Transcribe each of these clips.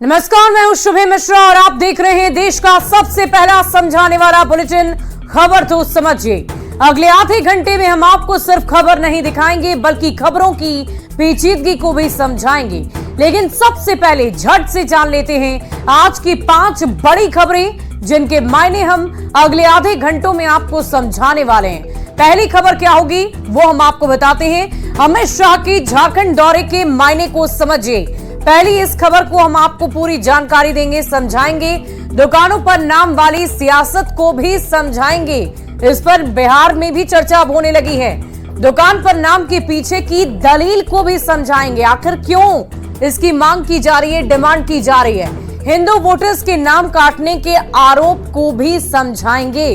नमस्कार, मैं हूं शुभे मिश्रा और आप देख रहे हैं देश का सबसे पहला समझाने वाला बुलेटिन खबर तो समझिए। अगले आधे घंटे में हम आपको सिर्फ खबर नहीं दिखाएंगे बल्कि खबरों की पेचीदगी को भी समझाएंगे। लेकिन सबसे पहले झट से जान लेते हैं आज की 5 बड़ी खबरें जिनके मायने हम अगले आधे घंटों में आपको समझाने वाले हैं। पहली खबर क्या होगी वो हम आपको बताते हैं। अमित शाह की झारखंड दौरे के मायने को समझिए। पहली इस खबर को हम आपको पूरी जानकारी देंगे, समझाएंगे। दुकानों पर नाम वाली सियासत को भी समझाएंगे। इस पर बिहार में भी चर्चा अब होने लगी है। दुकान पर नाम के पीछे की दलील को भी समझाएंगे। आखिर क्यों इसकी मांग की जा रही है, डिमांड की जा रही है। हिंदू वोटर्स के नाम काटने के आरोप को भी समझाएंगे।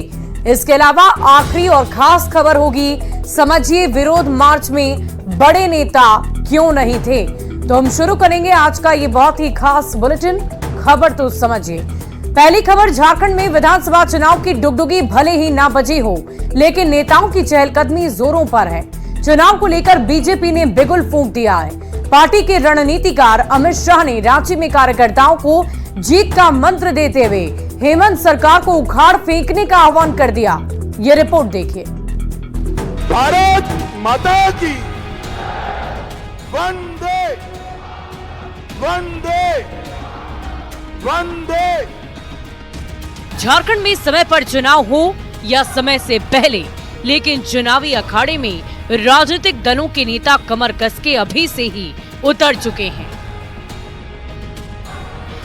इसके अलावा आखिरी और खास खबर होगी, समझिए विरोध मार्च में बड़े नेता क्यों नहीं थे। तो हम शुरू करेंगे आज का ये बहुत ही खास बुलेटिन खबर तो समझिए। पहली खबर, झारखंड में विधानसभा चुनाव की डुगडुगी भले ही ना बजी हो लेकिन नेताओं की चहलकदमी जोरों पर है। चुनाव को लेकर बीजेपी ने बिगुल फूंक दिया है। पार्टी के रणनीतिकार अमित शाह ने रांची में कार्यकर्ताओं को जीत का मंत्र देते हुए हेमंत सरकार को उखाड़ फेंकने का आह्वान कर दिया। ये रिपोर्ट देखिए। भारत माता की वंदे वंदे वंदे। झारखंड में समय पर चुनाव हो या समय से पहले, लेकिन चुनावी अखाड़े में राजनीतिक दलों के नेता कमर कसके अभी से ही उतर चुके हैं।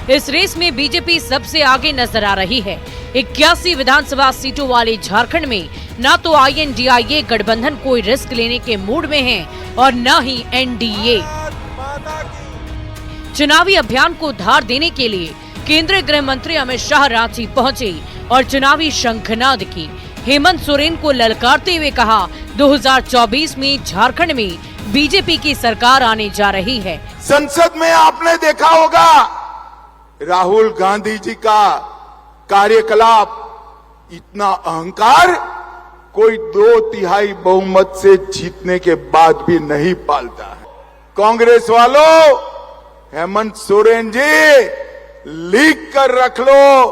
इस रेस में बीजेपी सबसे आगे नजर आ रही है। 81 विधानसभा सीटों वाले झारखंड में न तो INDIA गठबंधन कोई रिस्क लेने के मूड में है और न ही NDA। चुनावी अभियान को धार देने के लिए केंद्रीय गृह मंत्री अमित शाह रांची पहुंचे और चुनावी शंखनाद की। हेमंत सोरेन को ललकारते हुए कहा, 2024 में झारखंड में बीजेपी की सरकार आने जा रही है। संसद में आपने देखा होगा राहुल गांधी जी का कार्यकलाप, इतना अहंकार कोई 2/3 बहुमत से जीतने के बाद भी नहीं पालता है। कांग्रेस वालों, हेमंत सोरेन जी लिख कर रख लो,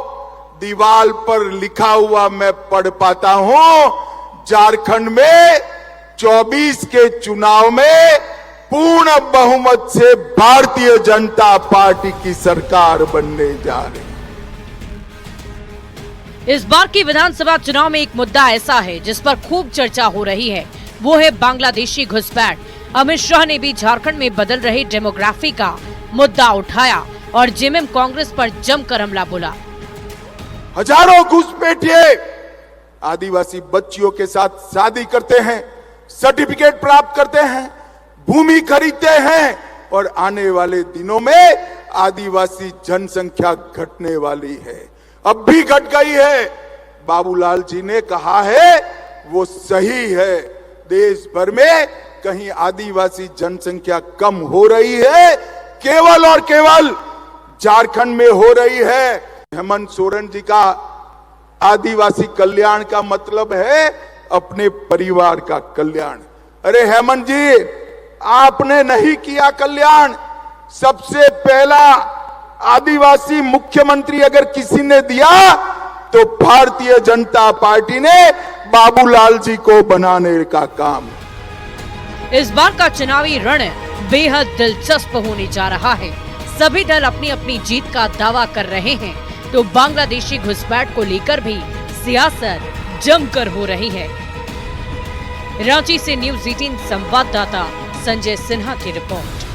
दीवार पर लिखा हुआ मैं पढ़ पाता हूं। झारखंड में 24 के चुनाव में पूर्ण बहुमत से भारतीय जनता पार्टी की सरकार बनने जा रही है। इस बार की विधानसभा चुनाव में एक मुद्दा ऐसा है जिस पर खूब चर्चा हो रही है, वो है बांग्लादेशी घुसपैठ। अमित शाह ने भी झारखंड में बदल रहे डेमोग्राफी का मुद्दा उठाया और जेएमएम कांग्रेस पर जमकर हमला बोला। हजारों घुसपैठिए आदिवासी बच्चियों के साथ शादी करते हैं, सर्टिफिकेट प्राप्त करते हैं, भूमि खरीदते हैं और आने वाले दिनों में आदिवासी जनसंख्या घटने वाली है। अब भी घट गई है। बाबूलाल जी ने कहा है वो सही है। देश भर में कहीं आदिवासी जनसंख्या कम हो रही है, केवल और केवल झारखंड में हो रही है। हेमंत सोरेन जी का आदिवासी कल्याण का मतलब है अपने परिवार का कल्याण। अरे हेमंत जी, आपने नहीं किया कल्याण। सबसे पहला आदिवासी मुख्यमंत्री अगर किसी ने दिया तो भारतीय जनता पार्टी ने बाबूलाल जी को बनाने का काम। इस बार का चुनावी रण बेहद दिलचस्प होने जा रहा है। सभी दल अपनी अपनी जीत का दावा कर रहे हैं, तो बांग्लादेशी घुसपैठ को लेकर भी सियासत जमकर हो रही है। रांची से न्यूज़ 18 संवाददाता संजय सिन्हा की रिपोर्ट।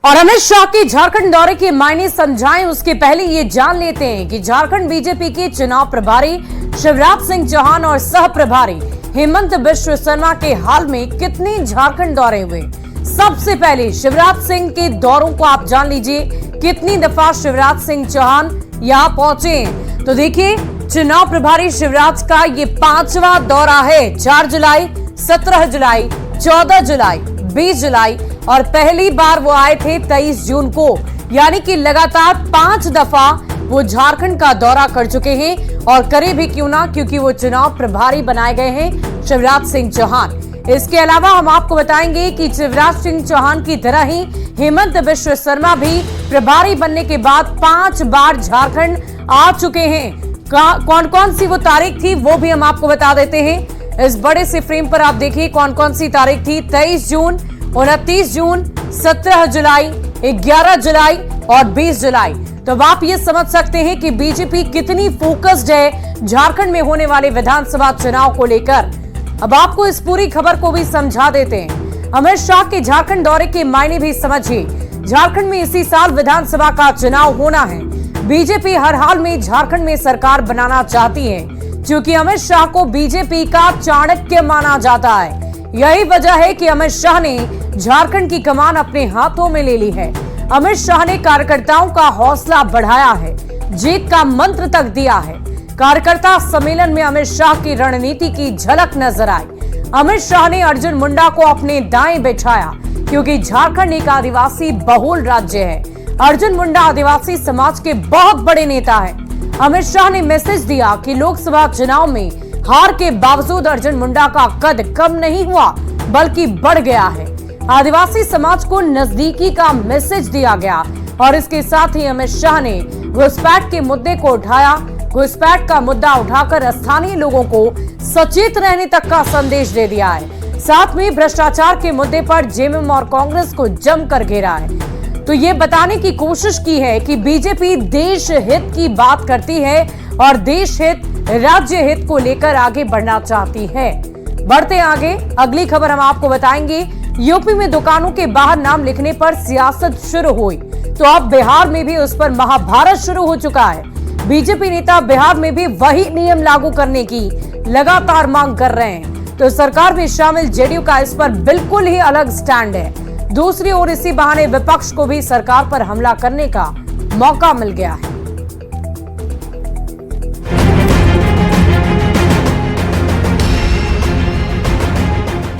और अमित शाह के झारखंड दौरे के मायने समझाएं उसके पहले ये जान लेते हैं कि झारखंड बीजेपी के चुनाव प्रभारी शिवराज सिंह चौहान और सह प्रभारी हेमंत बिश्व शर्मा के हाल में कितने झारखंड दौरे हुए। सबसे पहले शिवराज सिंह के दौरों को आप जान लीजिए, कितनी दफा शिवराज सिंह चौहान यहाँ पहुंचे। तो देखिए, चुनाव प्रभारी शिवराज का ये 5वां दौरा है। 4 जुलाई, 17 जुलाई, 14 जुलाई, 20 जुलाई और पहली बार वो आए थे 23 जून को। यानी कि लगातार 5 दफा वो झारखंड का दौरा कर चुके हैं और करे भी क्यों ना, क्योंकि वो चुनाव प्रभारी बनाए गए हैं शिवराज सिंह चौहान। इसके अलावा हम आपको बताएंगे कि शिवराज सिंह चौहान की तरह ही हेमंत बिश्व शर्मा भी प्रभारी बनने के बाद 5 बार झारखंड आ चुके हैं। कौन कौन सी वो तारीख थी वो भी हम आपको बता देते हैं। इस बड़े से फ्रेम पर आप देखिए कौन कौन सी तारीख थी। 23 जून, 29 जून, 17 जुलाई, 11 जुलाई और 20 जुलाई। तो अब आप ये समझ सकते हैं कि बीजेपी कितनी फोकस्ड है झारखंड में होने वाले विधानसभा चुनाव को लेकर। अब आपको इस पूरी खबर को भी समझा देते हैं। अमित शाह के झारखंड दौरे के मायने भी समझिए। झारखंड में इसी साल विधानसभा का चुनाव होना है। बीजेपी हर हाल में झारखंड में सरकार बनाना चाहती है, क्योंकि अमित शाह को बीजेपी का चाणक्य माना जाता है। यही वजह है कि अमित शाह ने झारखंड की कमान अपने हाथों में ले ली है। अमित शाह ने कार्यकर्ताओं का हौसला बढ़ाया है, जीत का मंत्र तक दिया है। कार्यकर्ता सम्मेलन में अमित शाह की रणनीति की झलक नजर आई। अमित शाह ने अर्जुन मुंडा को अपने दाएं बैठाया, क्योंकि झारखंड एक आदिवासी बहुल राज्य है। अर्जुन मुंडा आदिवासी समाज के बहुत बड़े नेता हैं। अमित शाह ने मैसेज दिया कि लोकसभा चुनाव में हार के बावजूद अर्जुन मुंडा का कद कम नहीं हुआ बल्कि बढ़ गया है। आदिवासी समाज को नजदीकी का मैसेज दिया गया और इसके साथ ही अमित शाह ने घुसपैठ के मुद्दे को उठाया। घुसपैठ का मुद्दा उठाकर स्थानीय लोगों को सचेत रहने तक का संदेश दे दिया है। साथ में भ्रष्टाचार के मुद्दे पर जेएमएम और कांग्रेस को जमकर घेरा है। तो ये बताने की कोशिश की है कि बीजेपी देश हित की बात करती है और देश हित, राज्य हित को लेकर आगे बढ़ना चाहती है। बढ़ते आगे, अगली खबर हम आपको बताएंगे। यूपी में दुकानों के बाहर नाम लिखने पर सियासत शुरू हुई, तो अब बिहार में भी उस पर महाभारत शुरू हो चुका है। बीजेपी नेता बिहार में भी वही नियम लागू करने की लगातार मांग कर रहे हैं, तो सरकार में शामिल जेडीयू का इस पर बिल्कुल ही अलग स्टैंड है। दूसरी ओर इसी बहाने विपक्ष को भी सरकार पर हमला करने का मौका मिल गया है।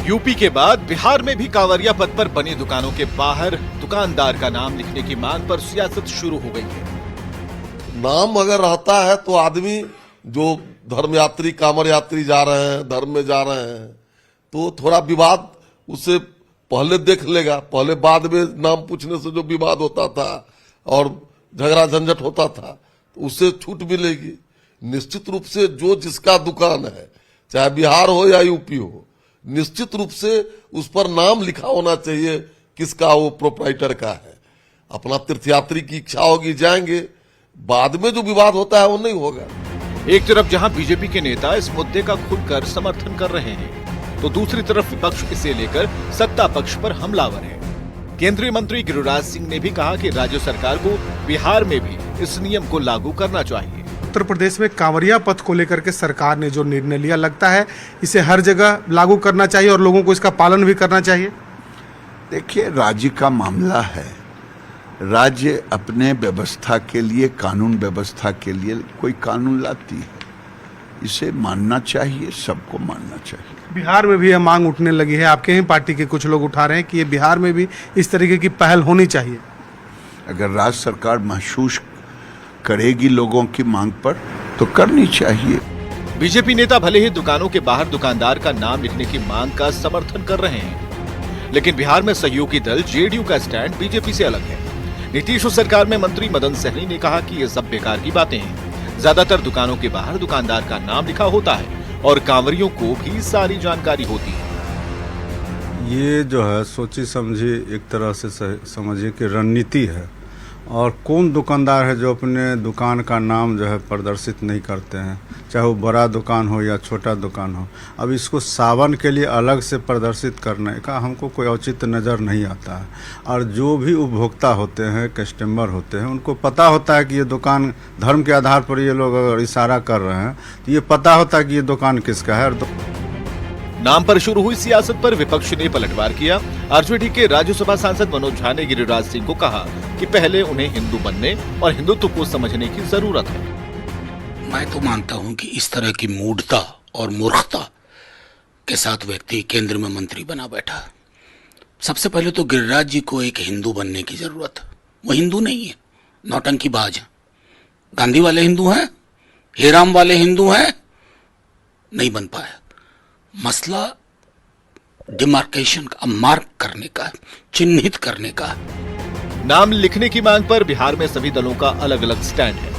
यूपी के बाद बिहार में भी कांवरिया पथ पर बनी दुकानों के बाहर दुकानदार का नाम लिखने की मांग पर सियासत शुरू हो गई है। नाम अगर रहता है तो आदमी जो धर्म यात्री, कांवर यात्री जा रहे हैं, धर्म में जा रहे हैं, तो थोड़ा विवाद उससे पहले देख लेगा। पहले बाद में नाम पूछने से जो विवाद होता था और झगड़ा झंझट होता था, तो उससे छूट मिलेगी। निश्चित रूप से जो जिसका दुकान है, चाहे बिहार हो या यूपी हो, निश्चित रूप से उस पर नाम लिखा होना चाहिए किसका वो प्रोप्राइटर का है। अपना तीर्थयात्री की इच्छा होगी, जाएंगे, बाद में जो विवाद होता है वो नहीं होगा। एक तरफ जहां बीजेपी के नेता इस मुद्दे का खुलकर समर्थन कर रहे हैं, तो दूसरी तरफ विपक्ष इसे लेकर सत्ता पक्ष पर हमलावर है। केंद्रीय मंत्री गिरिराज सिंह ने भी कहा कि राज्य सरकार को बिहार में भी इस नियम को लागू करना चाहिए। उत्तर प्रदेश में कांवरिया पथ को लेकर के सरकार ने जो निर्णय लिया, लगता है इसे हर जगह लागू करना चाहिए और लोगों को इसका पालन भी करना चाहिए। देखिए, राज्य का मामला है। राज्य अपने व्यवस्था के लिए, कानून व्यवस्था के लिए कोई कानून लाती है, इसे मानना चाहिए, सबको मानना चाहिए। बिहार में भी यह मांग उठने लगी है, आपके ही पार्टी के कुछ लोग उठा रहे हैं कि ये बिहार में भी इस तरीके की पहल होनी चाहिए। अगर राज्य सरकार महसूस करेगी लोगों की मांग पर, तो करनी चाहिए। बीजेपी नेता भले ही दुकानों के बाहर दुकानदार का नाम लिखने की मांग का समर्थन कर रहे हैं, लेकिन बिहार में सहयोगी दल जेडीयू का स्टैंड बीजेपी से अलग है। नीतीश सरकार में मंत्री मदन सहनी ने कहा कि ये सब बेकार की बातें हैं। ज्यादातर दुकानों के बाहर दुकानदार का नाम लिखा होता है और कांवरियों को भी सारी जानकारी होती है। ये जो है सोची समझी एक तरह से समझिए कि रणनीति है, और कौन दुकानदार है जो अपने दुकान का नाम जो है प्रदर्शित नहीं करते हैं, चाहे वो बड़ा दुकान हो या छोटा दुकान हो। अब इसको सावन के लिए अलग से प्रदर्शित करने का हमको कोई औचित्य नज़र नहीं आता है। और जो भी उपभोक्ता होते हैं, कस्टमर होते हैं, उनको पता होता है कि ये दुकान धर्म के आधार पर ये लोग अगर इशारा कर रहे हैं तो ये पता होता है कि ये दुकान किसका है। नाम पर शुरू हुई सियासत पर विपक्ष ने पलटवार किया। आरजेडी के राज्यसभा सांसद मनोज झा ने गिरिराज सिंह को कहा कि पहले उन्हें हिंदू बनने और हिंदुत्व को समझने की जरूरत है। मैं तो मानता हूं कि इस तरह की मूढ़ता और मूर्खता के साथ व्यक्ति केंद्र में मंत्री बना बैठा। सबसे पहले तो गिरिराज जी को एक हिंदू बनने की जरूरत है। वो हिंदू नहीं है, नौटंकीबाज है। गांधी वाले हिंदू हैं, हेराम वाले हिंदू हैं, नहीं बन पाया। मसला डिमार्केशन का, मार्क करने का, चिन्हित करने का। नाम लिखने की मांग पर बिहार में सभी दलों का अलग अलग स्टैंड है।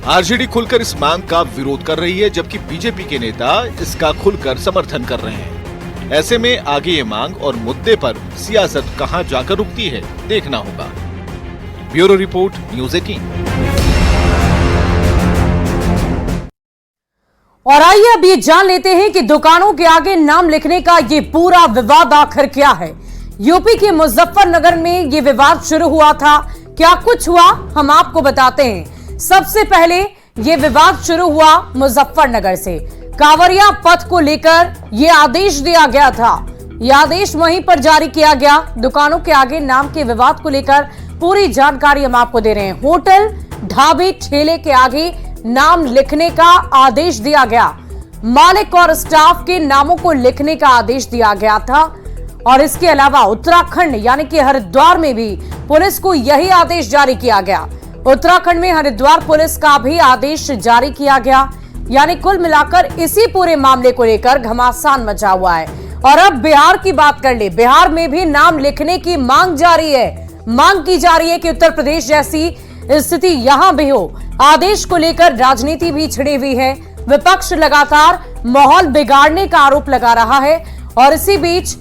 आरजेडी खुलकर इस मांग का विरोध कर रही है, जबकि बीजेपी के नेता इसका खुलकर समर्थन कर रहे हैं। ऐसे में आगे ये मांग और मुद्दे पर सियासत कहां जाकर रुकती है, देखना होगा। Bureau report, news 18। और आइए अब ये जान लेते हैं कि दुकानों के आगे नाम लिखने का ये पूरा विवाद आखिर क्या है। यूपी के मुजफ्फरनगर में ये विवाद शुरू हुआ था। क्या कुछ हुआ, हम आपको बताते हैं। सबसे पहले ये विवाद शुरू हुआ मुजफ्फरनगर से। कांवरिया पथ को लेकर ये आदेश दिया गया था। यह आदेश वहीं पर जारी किया गया। दुकानों के आगे नाम के विवाद को लेकर पूरी जानकारी हम आपको दे रहे हैं। होटल, ढाबे, ठेले के आगे नाम लिखने का आदेश दिया गया। मालिक और स्टाफ के नामों को लिखने का आदेश दिया गया था। और इसके अलावा उत्तराखंड यानी कि हरिद्वार में भी पुलिस को यही आदेश जारी किया गया। उत्तराखंड में हरिद्वार पुलिस का भी आदेश जारी किया गया। यानी कुल मिलाकर इसी पूरे मामले को लेकर घमासान मचा हुआ है। और अब बिहार की बात कर ले। बिहार में भी नाम लिखने की मांग जारी है। मांग की जा रही है कि उत्तर प्रदेश जैसी स्थिति यहां भी हो। आदेश को लेकर राजनीति भी छिड़ी हुई है। विपक्ष लगातार माहौल बिगाड़ने का आरोप लगा रहा है। और इसी बीच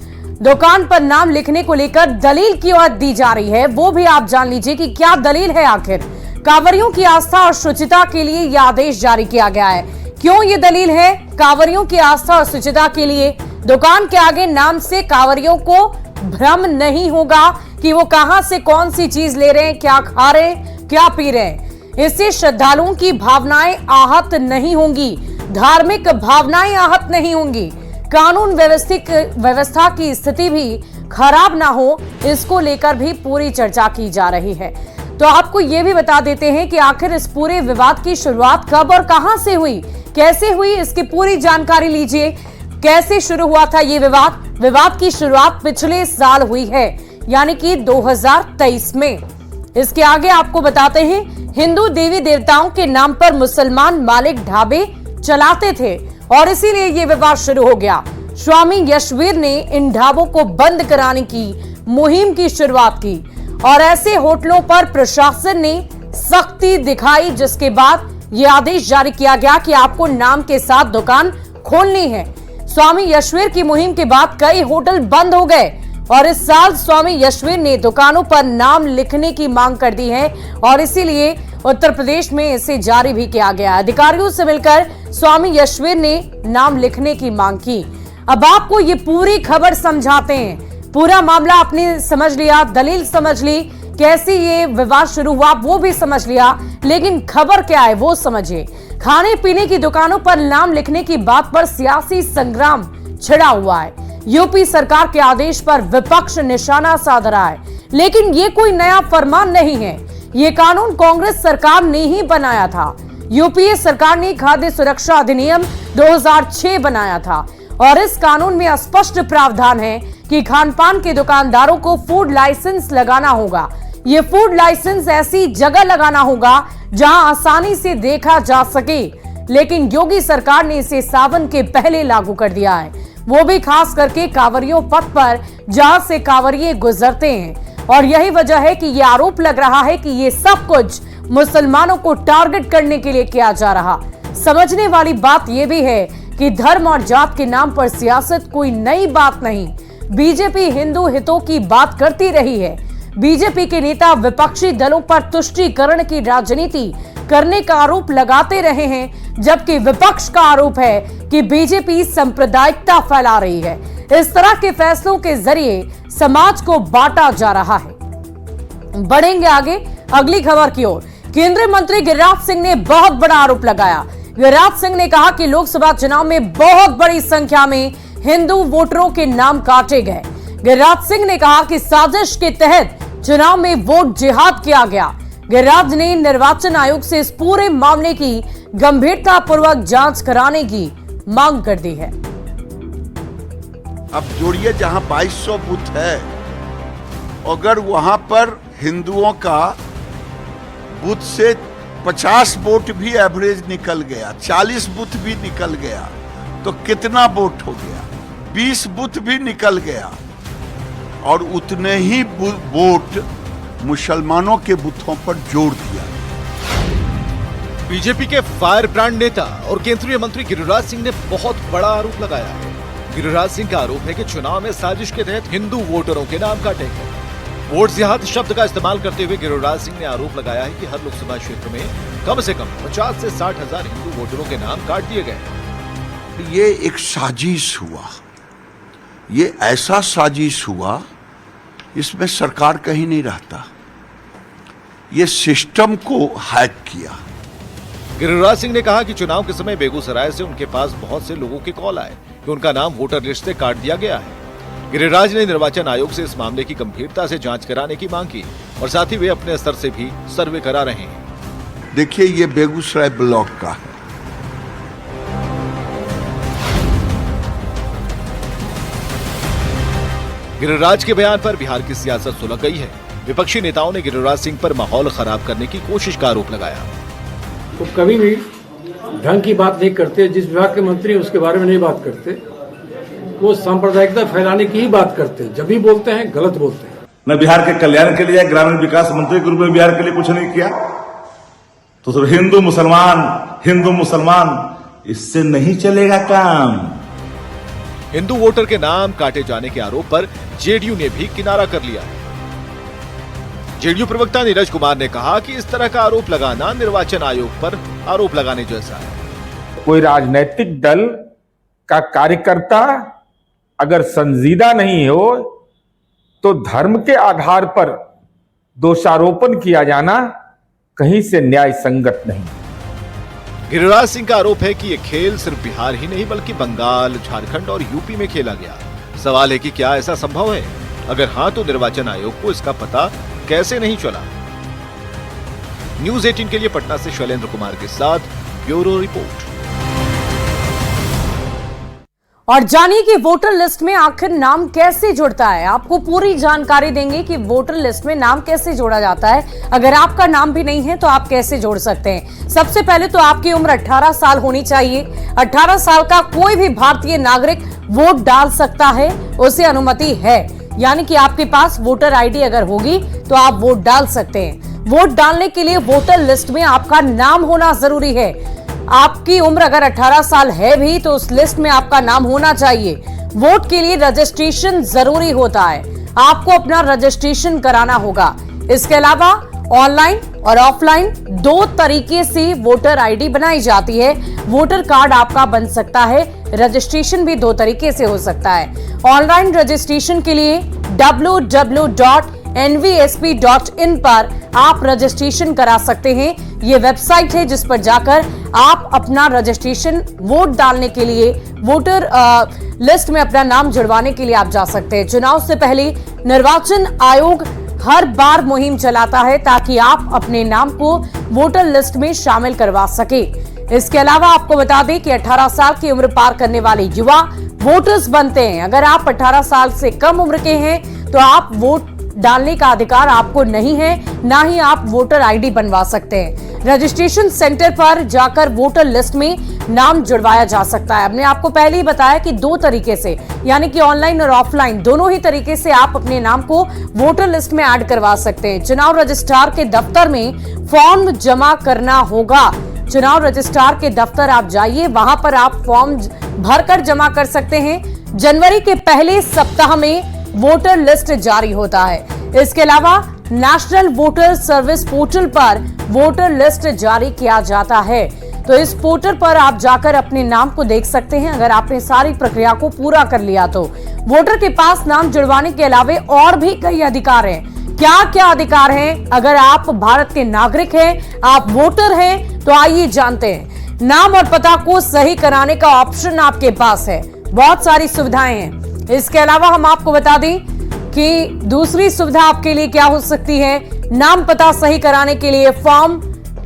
दुकान पर नाम लिखने को लेकर दलील की ओर दी जा रही है। वो भी आप जान लीजिए कि क्या दलील है। आखिर कांवरियों की आस्था और शुचिता के लिए यह आदेश जारी किया गया है। क्यों ये दलील है? कांवरियों की आस्था और शुचिता के लिए दुकान के आगे नाम से कांवरियों को भ्रम नहीं होगा कि वो कहां से कौन सी चीज ले रहे हैं, क्या खा रहे हैं, क्या पी रहे हैं। इससे श्रद्धालुओं की भावनाएं आहत नहीं होंगी, धार्मिक भावनाएं आहत नहीं होंगी, कानून व्यवस्था की स्थिति भी खराब ना हो, इसको लेकर भी पूरी चर्चा की जा रही है। तो आपको ये भी बता देते हैं कि आखिर इस पूरे विवाद की शुरुआत कब और कहां से हुई, कैसे हुई, इसकी पूरी जानकारी लीजिए। कैसे शुरू हुआ था ये विवाद? विवाद की शुरुआत पिछले साल हुई है, यानी कि 2023 में। इसके आगे आपको बताते हैं, हिंदू देवी देवताओं के नाम पर मुसलमान मालिक ढाबे चलाते थे और इसीलिए ये विवाद शुरू हो गया। स्वामी यशवीर ने इन ढाबों को बंद कराने की मुहिम की शुरुआत की और ऐसे होटलों पर प्रशासन ने सख्ती दिखाई, जिसके बाद ये आदेश जारी किया गया कि आपको नाम के साथ दुकान खोलनी है। स्वामी यशवीर की मुहिम के बाद कई होटल बंद हो गए और इस साल स्वामी यशवीर ने दुकानों पर नाम लिखने की मांग कर दी है और इसीलिए उत्तर प्रदेश में इसे जारी भी किया गया। अधिकारियों से मिलकर स्वामी यशवीर ने नाम लिखने की मांग की। अब आपको ये पूरी खबर समझाते हैं। पूरा मामला आपने समझ लिया, दलील समझ ली, कैसे ये विवाद शुरू हुआ वो भी समझ लिया, लेकिन खबर क्या है वो समझिए। खाने पीने की दुकानों पर नाम लिखने की बात पर सियासी संग्राम छिड़ा हुआ है। यूपी सरकार के आदेश पर विपक्ष निशाना साध रहा है, लेकिन ये कोई नया फरमान नहीं है। ये कानून कांग्रेस सरकार ने ही बनाया था। यूपीए सरकार ने खाद्य सुरक्षा अधिनियम 2006 बनाया था और इस कानून में स्पष्ट प्रावधान है कि खानपान के दुकानदारों को फूड लाइसेंस लगाना होगा। ये फूड लाइसेंस ऐसी जगह लगाना होगा जहां आसानी से देखा जा सके, लेकिन योगी सरकार ने इसे सावन के पहले लागू कर दिया है, वो भी खास करके कांवरियों पथ पर जहां से कांवरिये गुजरते हैं। और यही वजह है कि ये आरोप लग रहा है कि ये सब कुछ मुसलमानों को टारगेट करने के लिए किया जा रहा। समझने वाली बात यह भी है कि धर्म और जात के नाम पर सियासत कोई नई बात नहीं। बीजेपी हिंदू हितों की बात करती रही है। बीजेपी के नेता विपक्षी दलों पर तुष्टीकरण की राजनीति करने का आरोप लगाते रहे हैं, जबकि विपक्ष का आरोप है कि बीजेपी सांप्रदायिकता फैला रही है। इस तरह के फैसलों के जरिए समाज को बांटा जा रहा है। बढ़ेंगे आगे अगली खबर की ओर। केंद्रीय मंत्री गिरिराज सिंह ने बहुत बड़ा आरोप लगाया। गिरिराज सिंह ने कहा कि लोकसभा चुनाव में बहुत बड़ी संख्या में हिंदू वोटरों के नाम काटे गए। गिरिराज सिंह ने कहा कि साजिश के तहत चुनाव में वोट जिहाद किया गया। गिरिराज ने निर्वाचन आयोग से इस पूरे मामले की गंभीरतापूर्वक जांच कराने की मांग कर दी है। अब जोड़िए, जहां 2200 बूथ है, अगर वहां पर हिंदुओं का बूथ से 50 वोट भी एवरेज निकल गया, 40 बूथ भी निकल गया, तो कितना वोट हो गया? 20 बूथ भी निकल गया और उतने ही वोट मुसलमानों के बूथों पर जोड़ दिया। बीजेपी के फायर ब्रांड नेता और केंद्रीय मंत्री गिरिराज सिंह ने बहुत बड़ा आरोप लगाया है। गिरिराज सिंह का आरोप है कि चुनाव में साजिश के तहत हिंदू वोटरों के नाम काटे गए। वोट जिहाद शब्द का इस्तेमाल करते हुए गिरिराज सिंह ने आरोप लगाया है कि हर लोकसभा क्षेत्र में कम से कम 50 से 60 हजार हिंदू वोटरों के नाम काट दिए गए। ये एक साजिश हुआ, ये ऐसा साजिश हुआ इसमें सरकार कहीं नहीं रहता, ये सिस्टम को हैक किया। गिरिराज सिंह ने कहा कि चुनाव के समय बेगूसराय से उनके पास बहुत से लोगों के कॉल आए कि उनका नाम वोटर लिस्ट से काट दिया गया है। गिरिराज ने निर्वाचन आयोग से इस मामले की गंभीरता से जांच कराने की मांग की और साथ ही वे अपने स्तर से भी सर्वे करा रहे हैं। देखिए, ये बेगूसराय ब्लॉक का है। गिरिराज के बयान पर बिहार की सियासत सुलग गई है। विपक्षी नेताओं ने गिरिराज सिंह पर माहौल खराब करने की कोशिश का आरोप लगाया। तो कभी भी ढंग की बात नहीं करते, जिस विभाग के मंत्री उसके बारे में नहीं बात करते, वो सांप्रदायिकता फैलाने की ही बात करते हैं। जब भी बोलते हैं गलत बोलते हैं। न बिहार के कल्याण के लिए, ग्रामीण विकास मंत्री के रूप में बिहार के लिए कुछ नहीं किया, तो सिर्फ हिंदू मुसलमान इससे नहीं चलेगा काम। हिंदू वोटर के नाम काटे जाने के आरोप पर जेडीयू ने भी किनारा कर लिया है। जेडीयू प्रवक्ता नीरज कुमार ने कहा कि इस तरह का आरोप लगाना निर्वाचन आयोग पर आरोप लगाने जैसा है। कोई राजनीतिक दल का कार्यकर्ता अगर संजीदा नहीं हो तो धर्म के आधार पर दोषारोपण किया जाना कहीं से न्याय संगत नहीं। गिरिराज सिंह का आरोप है कि ये खेल सिर्फ बिहार ही नहीं बल्कि बंगाल, झारखंड और यूपी में खेला गया। सवाल है कि क्या ऐसा संभव है? अगर हाँ, तो निर्वाचन आयोग को इसका पता कैसे नहीं चला? न्यूज़ 18 के लिए पटना से शैलेंद्र कुमार के साथ ब्यूरो रिपोर्ट। और जानिए कि वोटर लिस्ट में आखिर नाम कैसे जुड़ता है। आपको पूरी जानकारी देंगे कि वोटर लिस्ट में नाम कैसे जोड़ा जाता है। अगर आपका नाम भी नहीं है तो आप कैसे जोड़ सकते हैं। सबसे पहले तो आपकी उम्र 18 साल होनी चाहिए। 18 साल का कोई भी भारतीय नागरिक वोट डाल सकता है, उसे अनुमति है। यानी कि आपके पास वोटर आईडी अगर होगी तो आप वोट डाल सकते हैं। वोट डालने के लिए वोटर लिस्ट में आपका नाम होना जरूरी है। आपकी उम्र अगर 18 साल है भी तो उस लिस्ट में आपका नाम होना चाहिए। वोट के लिए रजिस्ट्रेशन जरूरी होता है, आपको अपना रजिस्ट्रेशन कराना होगा। इसके अलावा ऑनलाइन और ऑफलाइन दो तरीके से वोटर आईडी बनाई जाती है। वोटर कार्ड आपका बन सकता है, रजिस्ट्रेशन भी दो तरीके से हो सकता है। ऑनलाइन रजिस्ट्रेशन के लिए www.nvsp.in पर आप रजिस्ट्रेशन करा सकते हैं। ये वेबसाइट है जिस पर जाकर आप अपना रजिस्ट्रेशन वोट डालने के लिए, वोटर लिस्ट में अपना नाम जुड़वाने के लिए आप जा सकते हैं। चुनाव से पहले निर्वाचन आयोग हर बार मुहिम चलाता है ताकि आप अपने नाम को वोटर लिस्ट में शामिल करवा सके। इसके अलावा आपको बता दें कि 18 साल की उम्र पार करने वाले युवा वोटर्स बनते हैं। अगर आप 18 साल से कम उम्र के हैं तो आप वोट डालने का अधिकार आपको नहीं है, ना ही आप वोटर आईडी बनवा सकते हैं। रजिस्ट्रेशन सेंटर पर जाकर वोटर लिस्ट में नाम जुड़वाया जा सकता है। हमने आपको पहले ही बताया कि दो तरीके से, यानी कि ऑनलाइन और ऑफलाइन दोनों ही तरीके से आप अपने नाम को वोटर लिस्ट में ऐड करवा सकते हैं। चुनाव रजिस्ट्रार के दफ्तर में फॉर्म जमा करना होगा। चुनाव रजिस्ट्रार के दफ्तर आप जाइए, वहां पर आप फॉर्म भरकर जमा कर सकते हैं। जनवरी के पहले सप्ताह में वोटर लिस्ट जारी होता है। इसके अलावा नेशनल वोटर सर्विस पोर्टल पर वोटर लिस्ट जारी किया जाता है। तो इस पोर्टल पर आप जाकर अपने नाम को देख सकते हैं। अगर आपने सारी प्रक्रिया को पूरा कर लिया तो वोटर के पास नाम जुड़वाने के अलावा और भी कई अधिकार हैं। क्या क्या अधिकार हैं? अगर आप भारत के नागरिक हैं, आप वोटर हैं, तो आइए जानते हैं। नाम और पता को सही कराने का ऑप्शन आपके पास है। बहुत सारी सुविधाएं हैं। इसके अलावा हम आपको बता दें कि दूसरी सुविधा आपके लिए क्या हो सकती है। नाम पता सही कराने के लिए फॉर्म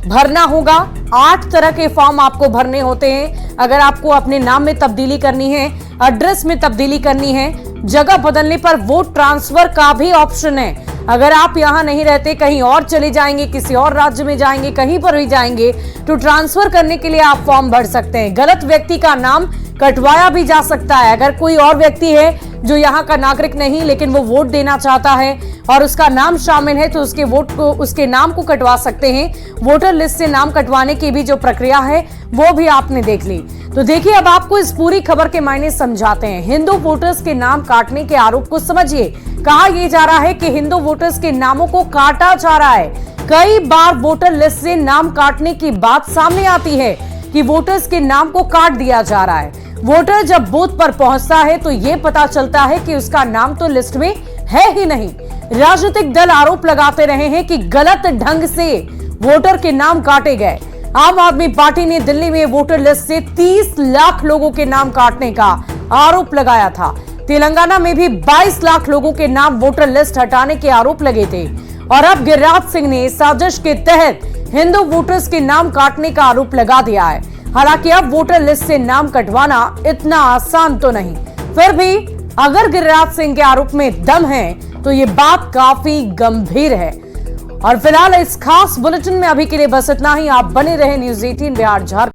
भरना होगा। 8 तरह के फॉर्म आपको भरने होते हैं। अगर आपको अपने नाम में तब्दीली करनी है, एड्रेस में तब्दीली करनी है, जगह बदलने पर वोट ट्रांसफर का भी ऑप्शन है। अगर आप यहाँ नहीं रहते, कहीं और चले जाएंगे, किसी और राज्य में जाएंगे, कहीं पर भी जाएंगे, तो ट्रांसफर करने के लिए आप फॉर्म भर सकते हैं। गलत व्यक्ति का नाम कटवाया भी जा सकता है। अगर कोई और व्यक्ति है जो यहाँ का नागरिक नहीं लेकिन वो वोट देना चाहता है और उसका नाम शामिल है तो उसके वोट को, उसके नाम को कटवा सकते हैं। वोटर लिस्ट से नाम कटवाने की भी जो प्रक्रिया है वो भी आपने देख ली। तो देखिए अब आपको इस पूरी खबर के मायने समझाते हैं। हिंदू वोटर्स के नाम काटने के आरोप को समझिए। कहा यह जा रहा है कि हिंदू वोटर्स के नामों को काटा जा रहा है। कई बार वोटर लिस्ट से नाम काटने की बात सामने आती है कि वोटर्स के नाम को काट दिया जा रहा है। वोटर जब बूथ पर पहुंचता है तो यह पता चलता है कि उसका नाम तो लिस्ट में है ही नहीं। राजनीतिक दल आरोप लगाते रहे हैं कि गलत ढंग से वोटर के नाम काटे गए। आम आदमी पार्टी ने दिल्ली में वोटर लिस्ट से 30 लाख लोगों के नाम काटने का आरोप लगाया था। तेलंगाना में भी 22 लाख लोगों के नाम वोटर लिस्ट हटाने के आरोप लगे थे। और अब गिरिराज सिंह ने साजिश के तहत हिंदू वोटर्स के नाम काटने का आरोप लगा दिया है। हालांकि अब वोटर लिस्ट से नाम कटवाना इतना आसान तो नहीं। फिर भी अगर गिरिराज सिंह के आरोप में दम है तो ये बात काफी गंभीर है। और फिलहाल इस खास बुलेटिन में अभी के लिए बस इतना ही। आप बने रहे न्यूज़ 18 बिहार झारखंड।